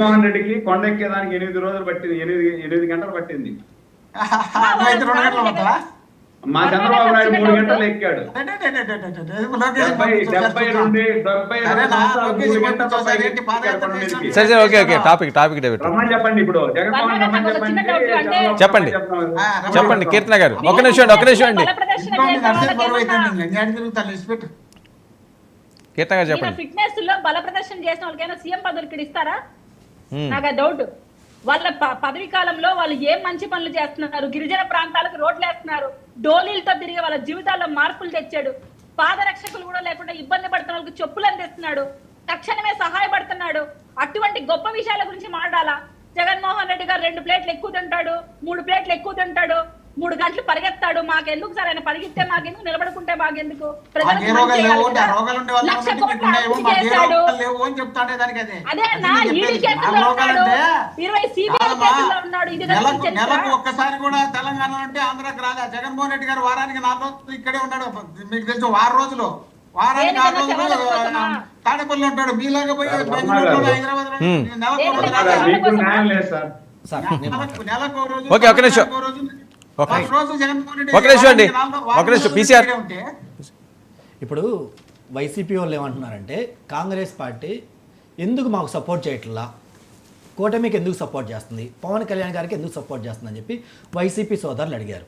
జగన్మోహన్ రెడ్డికి కొండ ఎక్కేదానికి 8 రోజులు పట్టింది, 8 గంటలు పట్టింది. మా చంద్రబాబు నాయుడు 3 గంటలు ఎక్కాడు. 70 నుండి 72 సరే ఓకే ఓకే టాపిక్ డేవిడ్ రమ్మని చెప్పండి. ఇప్పుడు జగన్మోహన్ రమ్మని చెప్పండి చెప్పండి కీర్తన గారు. ఒక నిమిషం అండి కీర్తన గారు చెప్పండి. ఫిట్నెస్ లో బల ప్రదర్శన చేసిన వాళ్ళకైనా సీఎం పదవులు ఇస్తారా? నాకు డౌట్. వాళ్ళ పదవి కాలంలో వాళ్ళు ఏం మంచి పనులు చేస్తున్నారు, గిరిజన ప్రాంతాలకు రోడ్లు వేస్తున్నారు, డోలీలతో తిరిగి వాళ్ళ జీవితాల్లో మార్పులు తెచ్చాడు, పాదరక్షకులు కూడా లేకుండా ఇబ్బంది పడుతున్న వాళ్ళకి చెప్పులు అందిస్తున్నాడు, తక్షణమే సహాయపడుతున్నాడు. అటువంటి గొప్ప విషయాల గురించి మాట్లాడాలా? జగన్మోహన్ రెడ్డి గారు 2 ప్లేట్లు ఎక్కువ తింటాడు, 3 ప్లేట్లు ఎక్కువ తింటాడు, 3 గంటలు పరిగెత్తాడు. మాకెందుకు సార్ ఆయన పరిగెత్తే? మాకెందుకు నిలబడుకుంటే? మాకెందుకు? ఒక్కసారి కూడా తెలంగాణ అంటే ఆంధ్రాకి రాదా? జగన్మోహన్ రెడ్డి గారు వారానికి 4 రోజులు ఇక్కడే ఉన్నాడు. మీకు తెలుసు 6 రోజులు, వారానికి 6 రోజులు తాడేపల్లి ఉంటాడు. మీలాగా పోయి హైదరాబాద్ ఇప్పుడు వైసీపీ వాళ్ళు ఏమంటున్నారంటే కాంగ్రెస్ పార్టీ ఎందుకు మాకు సపోర్ట్ చేయట్లా, కూటమికి ఎందుకు సపోర్ట్ చేస్తుంది, పవన్ కళ్యాణ్ గారికి ఎందుకు సపోర్ట్ చేస్తుంది అని చెప్పి వైసీపీ సోదరులు అడిగారు.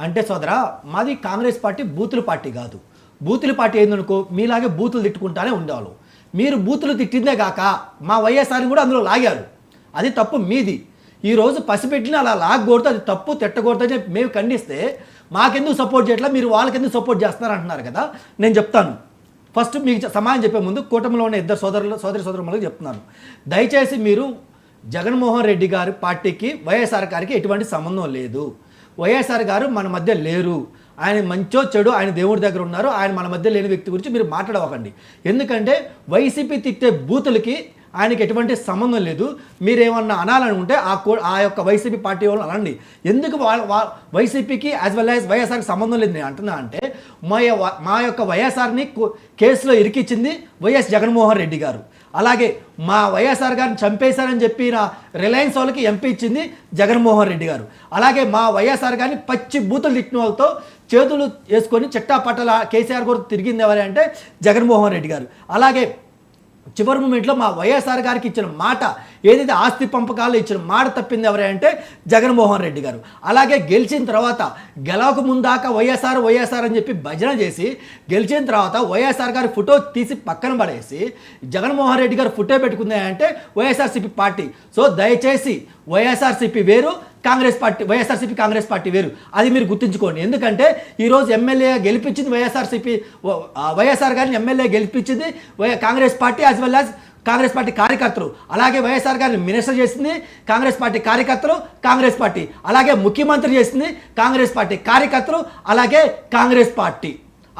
అంటే సోదరా, మాది కాంగ్రెస్ పార్టీ బూతుల పార్టీ కాదు. బూతుల పార్టీ ఏందనుకో మీలాగే బూతులు తిట్టుకుంటానే ఉండేవాళ్ళు. మీరు బూతులు తిట్టిందే కాక మా వైఎస్ఆర్ని కూడా అందులో లాగారు. అది తప్పు మీది. ఈరోజు పసిపెట్టిన అలా లాగకూడదు, అది తప్పు, తిట్టకూడదు అని మేము ఖండిస్తే మాకెందుకు సపోర్ట్ చేయట్లా, మీరు వాళ్ళకెందుకు సపోర్ట్ చేస్తున్నారు అంటున్నారు కదా. నేను చెప్తాను. ఫస్ట్ మీకు సమాధానం చెప్పే ముందు కూటమిలో ఉన్న ఇద్దరు సోదరులకు చెప్తున్నాను. దయచేసి మీరు జగన్మోహన్ రెడ్డి గారి పార్టీకి వైఎస్ఆర్ గారికి ఎటువంటి సంబంధం లేదు. వైఎస్ఆర్ గారు మన మధ్య లేరు. ఆయన మంచో చెడు ఆయన దేవుడి దగ్గర ఉన్నారు. ఆయన మన మధ్య లేని వ్యక్తి గురించి మీరు మాట్లాడవకండి. ఎందుకంటే వైసీపీ తిట్టే బూతులకి ఆయనకి ఎటువంటి సంబంధం లేదు. మీరేమన్నా అనాలనుకుంటే ఆ యొక్క వైసీపీ పార్టీ వాళ్ళు అనండి. ఎందుకు వైసీపీకి యాజ్ వెల్ యాజ్ వైఎస్ఆర్కి సంబంధం లేదు నేను అంటున్నా అంటే, మా యొక్క వైఎస్ఆర్ని కేసులో ఇరికిచ్చింది వైఎస్ జగన్మోహన్ రెడ్డి గారు. అలాగే మా వైఎస్ఆర్ గారిని చంపేశారని చెప్పి నా రిలయన్స్ వాళ్ళకి ఎంపీ ఇచ్చింది జగన్మోహన్ రెడ్డి గారు. అలాగే మా వైఎస్ఆర్ గారిని పచ్చి బూతులు తిట్టిన వాళ్ళతో చేతులు వేసుకొని చిట్టా పట్టల కేసీఆర్ కూడా తిరిగింది ఎవరు అంటే జగన్మోహన్ రెడ్డి గారు. అలాగే చివరి మూమెంట్లో మా వైఎస్ఆర్ గారికి ఇచ్చిన మాట ఏదైతే ఆస్తి పంపకాలు ఇచ్చిన మాట తప్పింది ఎవరంటే జగన్మోహన్ రెడ్డి గారు. అలాగే గెలిచిన తర్వాత గెలవక ముందాక వైఎస్ఆర్ అని చెప్పి భజన చేసి గెలిచిన తర్వాత వైఎస్ఆర్ గారి ఫోటో తీసి పక్కన పడేసి జగన్మోహన్ రెడ్డి గారు ఫోటో పెట్టుకుంది వైఎస్ఆర్సీపీ పార్టీ. సో దయచేసి వైఎస్ఆర్సీపీ వేరు, కాంగ్రెస్ పార్టీ వైఎస్ఆర్సీపీ కాంగ్రెస్ పార్టీ వేరు. అది మీరు గుర్తుంచుకోండి. ఎందుకంటే ఈరోజు ఎమ్మెల్యే గెలిపించింది వైఎస్ఆర్ గారిని ఎమ్మెల్యే గెలిపించింది Congress party as well as Congress party కార్యకర్తలు. అలాగే వైఎస్ఆర్ గారిని మినిస్టర్ చేసింది కాంగ్రెస్ పార్టీ కార్యకర్తలు, కాంగ్రెస్ పార్టీ. అలాగే ముఖ్యమంత్రి చేసింది కాంగ్రెస్ పార్టీ కార్యకర్తలు, అలాగే కాంగ్రెస్ పార్టీ.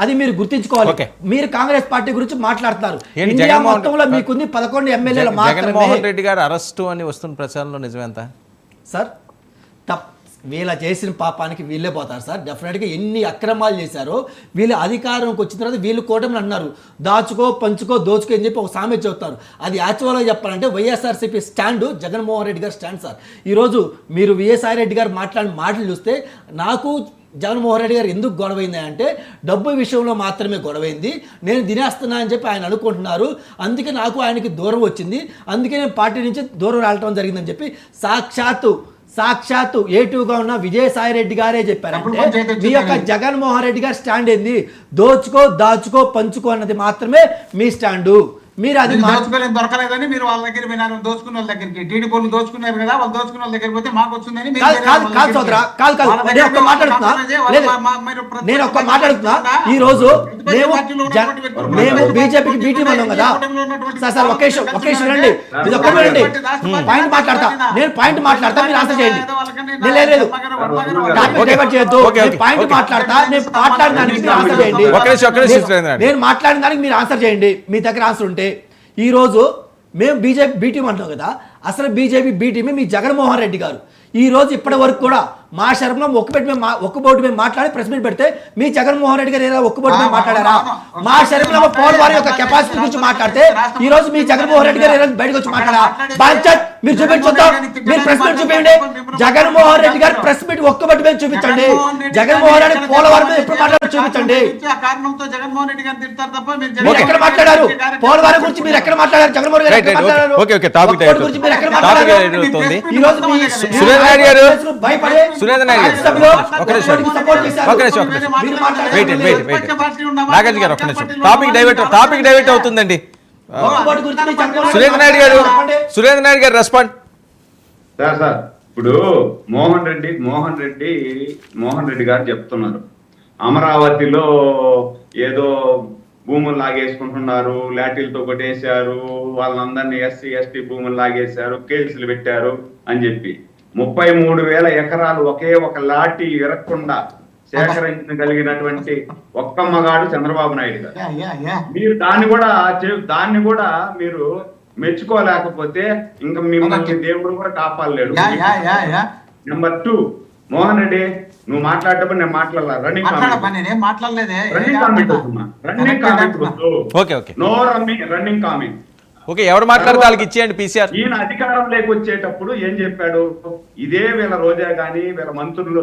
అది మీరు గుర్తించుకోవాలి. మీరు కాంగ్రెస్ పార్టీ గురించి మాట్లాడుతున్నారు. ఇండియా మొత్తంలో మీకుంది 11 ఎమ్మెల్యేలు మాత్రమే. జగన్మోహన్ రెడ్డి గారు అరెస్టు అని వస్తున్న ప్రచారంలో నిజమేంత సార్? వీళ్ళ చేసిన పాపానికి వీళ్ళే పోతారు సార్. డెఫినెట్గా ఎన్ని అక్రమాలు చేశారో వీళ్ళు అధికారంకి వచ్చిన తర్వాత వీళ్ళు కూటమిని అన్నారు దాచుకో పంచుకో దోచుకో అని చెప్పి ఒక సామెత చెప్తారు. అది యాక్చువల్గా చెప్పాలంటే వైఎస్ఆర్సీపీ స్టాండు జగన్మోహన్ రెడ్డి గారు స్టాండ్ సార్. ఈరోజు మీరు విఎస్ఆర్ రెడ్డి గారు మాట్లాడిన మాటలు చూస్తే నాకు జగన్మోహన్ రెడ్డి గారు ఎందుకు గొడవైంది అంటే డబ్బు విషయంలో మాత్రమే గొడవైంది, నేను తినేస్తున్నా అని చెప్పి ఆయన అనుకుంటున్నారు, అందుకే నాకు ఆయనకి దూరం వచ్చింది, అందుకే నేను పార్టీ నుంచి దూరం రావటం జరిగిందని చెప్పి సాక్షాత్తు ఏటుగా ఉన్న విజయసాయి రెడ్డి గారే చెప్పారంటే మీ యొక్క జగన్మోహన్ రెడ్డి గారి స్టాండ్ ఏంది? దోచుకో దాచుకో పంచుకో అన్నది మాత్రమే మీ స్టాండు. మీరు అది దొరకలేదని మీరు వాళ్ళ దగ్గర విన్నారు, దోచుకున్న వాళ్ళ దగ్గరికి టీడీపీ వాళ్ళు దోచుకున్నారు కదా, వాళ్ళు దోచుకున్న వాళ్ళ దగ్గర పోతే మాకు వచ్చిందని నేను ఒక్క మాట్లాడుతున్నా. ఈ రోజు మేము బీజేపీకి బీటీ ఉన్నాం కదా సార్. ఒకేషన్ రండి, ఇది ఒక్కటే రండి, పాయింట్ మాట్లాడతా, నేను పాయింట్ మాట్లాడతా, మీరు ఆన్సర్ చేయండి. లేదు డైవర్ట్ చేయొద్దు, పాయింట్ మాట్లాడతా, నేను మాట్లాడిన దానికి మీరు ఆన్సర్ చేయండి. నేను మాట్లాడిన దానికి మీరు ఆన్సర్ చేయండి, మీ దగ్గర ఆన్సర్ ఉంటే. ఈరోజు మేము బీజేపీ బీటీం అంటాం కదా, అసలు బీజేపీ బీటీమే మీ జగన్మోహన్ రెడ్డి గారు. ఈ రోజు ఇప్పటి వరకు కూడా మా శర్మం ఒక్క బోర్డు మీద మాట్లాడి ప్రెస్ మీట్ పెడితే మీ జగన్మోహన్ రెడ్డి గారు ఏదో ఒక్క బోర్డు మీద మాట్లాడారా? మా శర్మం పోలవరం యొక్క కెపాసిటీ గురించి మాట్లాడితే ఈ రోజు మీ జగన్మోహన్ రెడ్డి గారు ఏదో బయటకు వచ్చి మాట్లాడారా? బాధ్యత మీరు చూపించుద్దాం, మీరు ప్రెస్ మీట్ చూపించండి. జగన్మోహన్ రెడ్డి గారు ప్రెస్ మీట్ ఒక్క బోర్డు మీద చూపించండి. జగన్మోహన్ రెడ్డి పోలవరం మీద ఎప్పుడు మాట్లాడారు చూపించండి. ఆ కారణంతో జగన్మోహన్ రెడ్డి గారు తిడతారు తప్ప మీరు ఎక్కడ మాట్లాడారు? పోలవరం గురించి మీరు ఎక్కడ మాట్లాడారు? జగన్మోహన్ రెడ్డి గారు ఎక్కడ మాట్లాడారు? ఓకే టాపిక్ ఒక్క గురించి మీరు ఎక్కడ మాట్లాడారు? ఈ రోజు మీ సురేంద్ర నాయుడు గారు భయపడే సురేంద్ర నాయుడు గారు ఒక నిమిషం నాగార్జున గారు ఒక నిమిషం టాపిక్ డైవర్ట్ అవుతుందండి. సురేంద్ర నాయుడు గారు రెస్పాండ్. సార్ ఇప్పుడు మోహన్ రెడ్డి గారు చెప్తున్నారు అమరావతిలో ఏదో భూములు లాగేసుకుంటున్నారు, లాఠీలతో కొట్టేశారు, వాళ్ళందరినీ ఎస్సీ ఎస్టీ భూములు లాగేశారు, కేసులు పెట్టారు అని చెప్పి 33,000 ఎకరాలు ఒకే ఒక లాఠీ విరక్కుండా సేకరించగలిగినటువంటి ఒక్క మగాడు చంద్రబాబు నాయుడు గారు. మీరు దాన్ని కూడా మీరు మెచ్చుకోలేకపోతే ఇంకా మిమ్మల్ని దేవుడు కూడా కాపాడలేడు. నెంబర్ 2, మోహన్ రెడ్డి నువ్వు మాట్లాడేటప్పుడు నేను మాట్లాడాలి. Running comment. ఓకే ఎవరు మాట్లాడితే వాళ్ళకి ఇచ్చేయండి పీసీఆర్. ఈయన అధికారం లేకొచ్చేటప్పుడు ఏం చెప్పాడు? ఇదే వీళ్ళ రోజా గాని వీళ్ళ మంత్రులు